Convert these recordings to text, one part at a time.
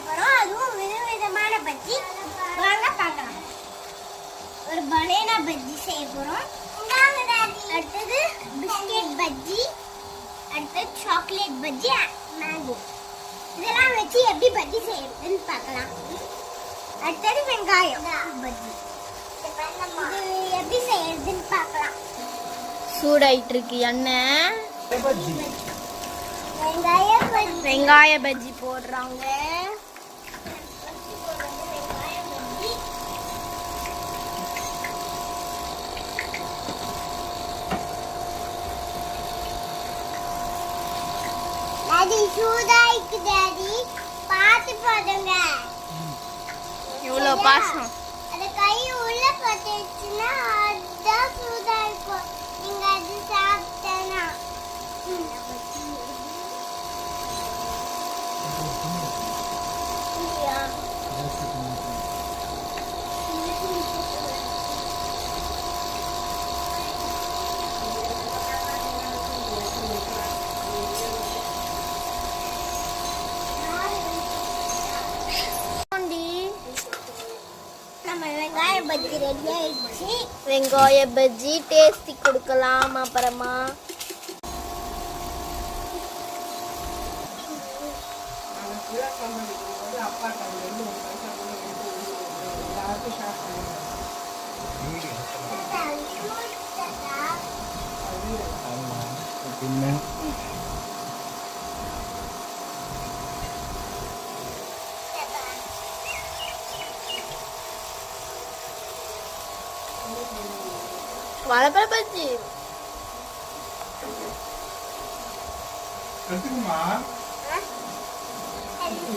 போறோம். அதுவும் விதவிதமான பஜ்ஜி. வாங்க பார்க்கலாம். ஒரு பனானா பஜ்ஜி செய்ய போறோம். அடுத்தது பிஸ்கெட் பஜ்ஜி, அடுத்தது சாக்லேட் பஜ்ஜி, மேங்கோ. இதெல்லாம் வச்சு எப்படி பஜ்ஜி செய்யறதுன்னு பார்க்கலாம். அடுத்தது வெங்காயம் பஜ்ஜி. இது எப்படி செய்யறதுன்னு பார்க்கலாம். சூடாயிட்டு இருக்கு எண்ணெய். வெங்காய பஜ்ஜி போடுறாங்க. டாடி சூடாயிருக்கு டாடி, பாத்து போடுங்க. இவ்வளவு பாசம். அது கை உள்ள பட்டுச்சுன்னா அதான் சூடா இருக்கும். நீங்க அது சாப்பிட்டனா வெங்காய பஜ்ஜி ரெடி ஆயிடுச்சு. வெங்காய பஜ்ஜி டேஸ்டி கொடுக்கலாம். அப்புறமா வாழைப்பழ பஜ்ஜி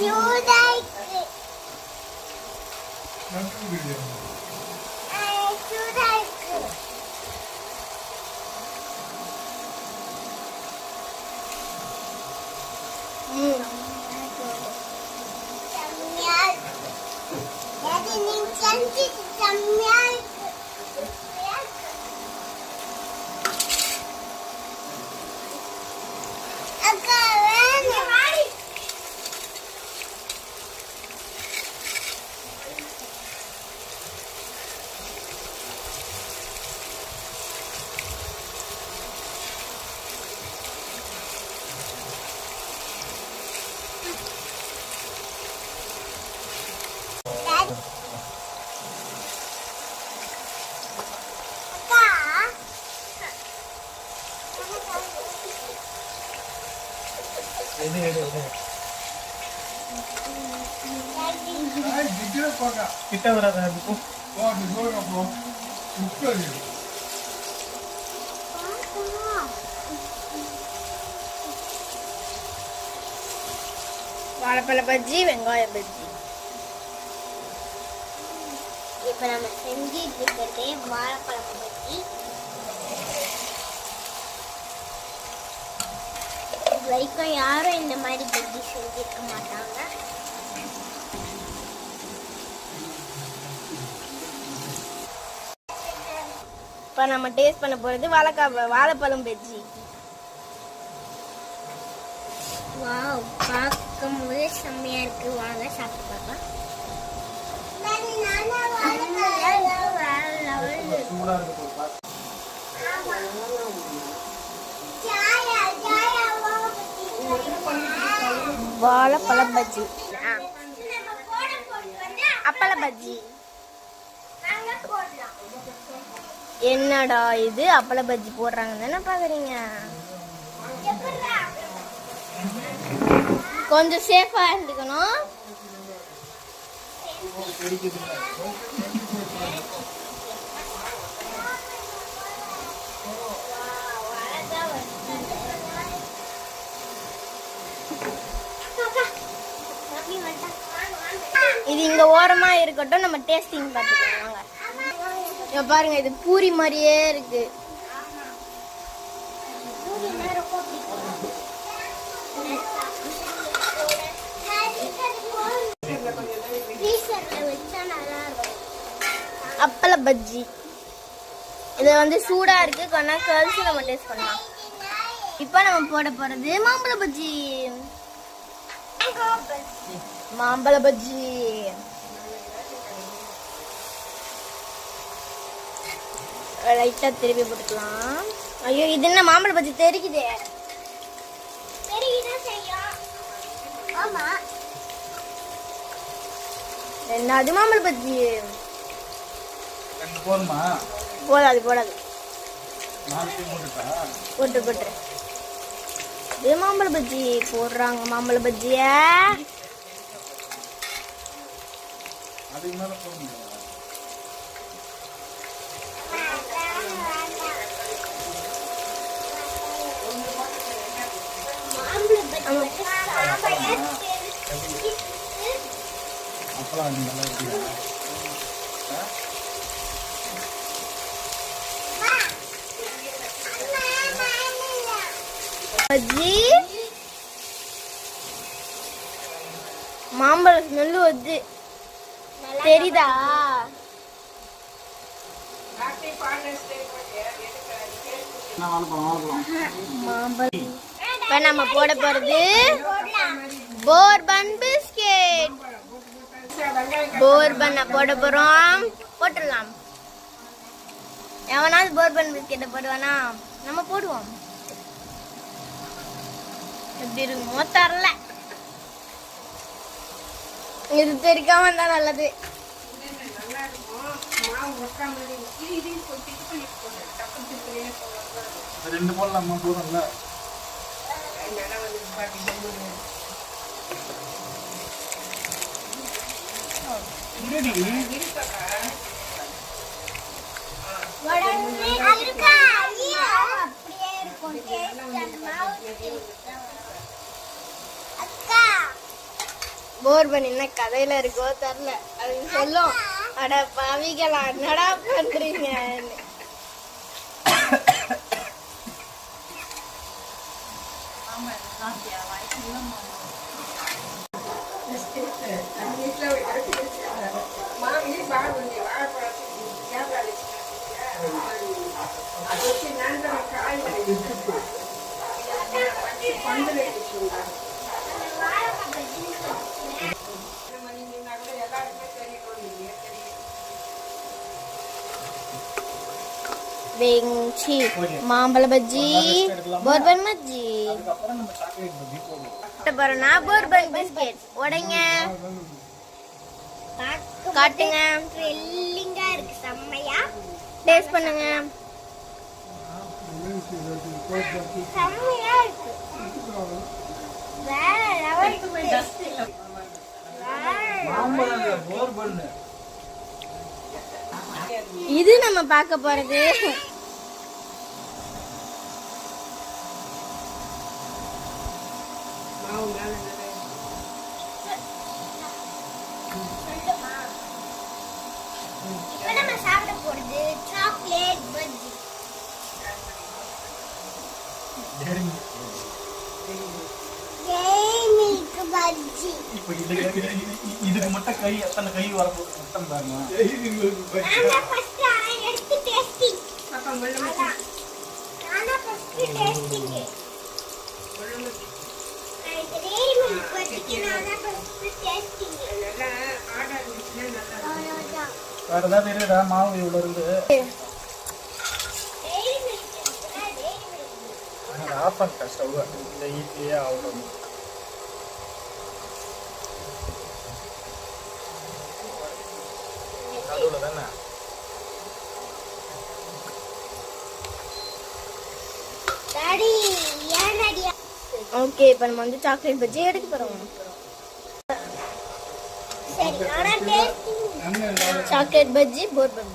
சூடாயிருக்கு. கிட்ட வராத வாழைப்பழ பஜ்ஜி, வெங்காய பஜ்ஜி. இப்ப நம்ம செஞ்சிட்டு இருக்கிறதே வாழைப்பழம் பஜ்ஜி. இது வரைக்கும் யாரும் இந்த மாதிரி பஜ்ஜி செஞ்சிருக்க மாட்டாங்க. இப்ப நம்ம டேஸ்ட் பண்ண போறது வாழைப்பழம் பஜ்ஜி. வாவ், பார்க்கும்போது செம்மையா இருக்கு. வாங்க சாப்பிட்டு பார்க்கலாம். வாழைப்பழ பஜ்ஜி, அப்பள பஜ்ஜி. என்னடா இது அப்பள பஜ்ஜி போடுறாங்கன்னு தானே பாக்குறீங்க? கொஞ்சம் சேஃபா இருந்துக்கணும். இது இங்க ஓரமா இருக்கட்டும், நம்ம டேஸ்டிங் பார்த்துக்கலாம். வாங்க. பாருங்க, இது பூரி மாதிரியே இருக்கு. அப்பள பஜ்ஜி இது வந்து சூடா இருக்கு. கொஞ்ச கழிச்சு நம்ம டேஸ்ட் பண்ணலாம். இப்போ நம்ம போட போறது மாம்பழ பஜ்ஜி. மாம்பழ பஜ்ஜி. லைட்டா திருப்பி போட்டுக்கலாம். ஐயோ இது என்ன மாம்பழ பஜ்ஜி தெரிக்குதே. தெரியுதா செய்யும். ஆமா. என்னது மாம்பழ பஜ்ஜி? ரெண்டு போதுமா? போடாது போடாது. 4 டீ போட்டுட்டா? போட்டு இது மாம்பழ பஜ்ஜி போடுறாங்க. மாம்பழ பஜ்ஜிய அதுக்கு மேல போட முடியாது. அப்பலாம் நல்லா இருக்கியா? பஜ்ஜி மாம்பழ ஸ்மெல்லு வருது தெரியுதா? மாம்பழம். இப்ப நம்ம போட போறது போர்பன் பிஸ்கெட். போர்பன் போட போறோம். போட்டுடலாம். எவனாவது போர்பன் பிஸ்கெட்டை போடுவானா? நம்ம போடுவோம். எப்படி இருக்குமோ தரல. இது தெரிக்காம இருந்தா நல்லது. ரெண்டு போடலாமா? போதும்ல. போர்பன் என்ன கதையில இருக்கோ தெரியல. அது சொல்லும், அட பாவிகளா என்னடா பண்றீங்க. வெங்சி மாம்பழ பஜ்ஜி போர்பன் பஜ்ஜி. பாருனா போர்பன் பிஸ்கெட் உடைங்க காட்டுங்க. த்ரில்லிங்கா இருக்கு. செம்மையா டேஸ்ட் பண்ணுங்க. செம்மையா இருக்கு. வேற லெவல். இது நம்ம பார்க்க போறது இப்ப நம்ம சாப்பிட போறது சாக்லேட் பஜ்ஜி. மில்க் பஜ்ஜி. இதுக்கு மட்டும் கை எத்தனை கை வரப்போகுது மட்டும் பாருங்க. நான் ஃபர்ஸ்ட் எடுத்து டேஸ்டிங். நான் ஃபர்ஸ்ட் டேஸ்டிங். மில்க் பஜ்ஜிக்கு நான் ஃபர்ஸ்ட் டேஸ்டிங். வேற ஏதாவது இருக்குதா? மாவு இவ்வளவு இருந்து ஆஃப் பண்ணிட்ட ஸ்டவ். இந்த ஈஸியே ஆகணும். நடுவில் தானே. டாடி ஏன் டாடி? ஓகே இப்போ நம்ம வந்து சாக்லேட் பஜ்ஜி எடுக்க போறோம். சரி நான் tasting. Chocolate bajji bourbon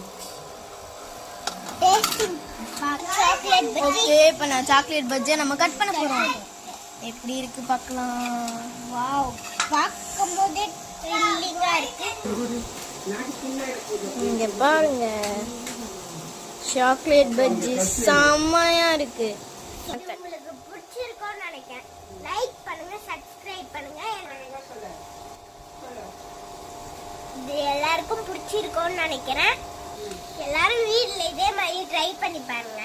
tasting chocolate bajji. Okay இப்போ நான் சாக்லேட் பஜ்ஜியை நம்ம கட் பண்ண போறோம். எப்படி இருக்கு பார்க்கலாம். வாவ், பார்க்கும்போதே த்ரில்லிங்கா இருக்கு. இங்க பாருங்க, சாக்லேட் பஜ்ஜி செம்மையா இருக்கு. உங்களுக்கு பிடிச்சிருக்கும்னு நினைக்கிறேன். லைக் பண்ணுங்க, சப்ஸ்கிரைப் பண்ணுங்க. இது எல்லாருக்கும் பிடிச்சிருக்கும்னு நினைக்கிறேன். எல்லாரும் வீட்ல இதே மாதிரி ட்ரை பண்ணி பாருங்க.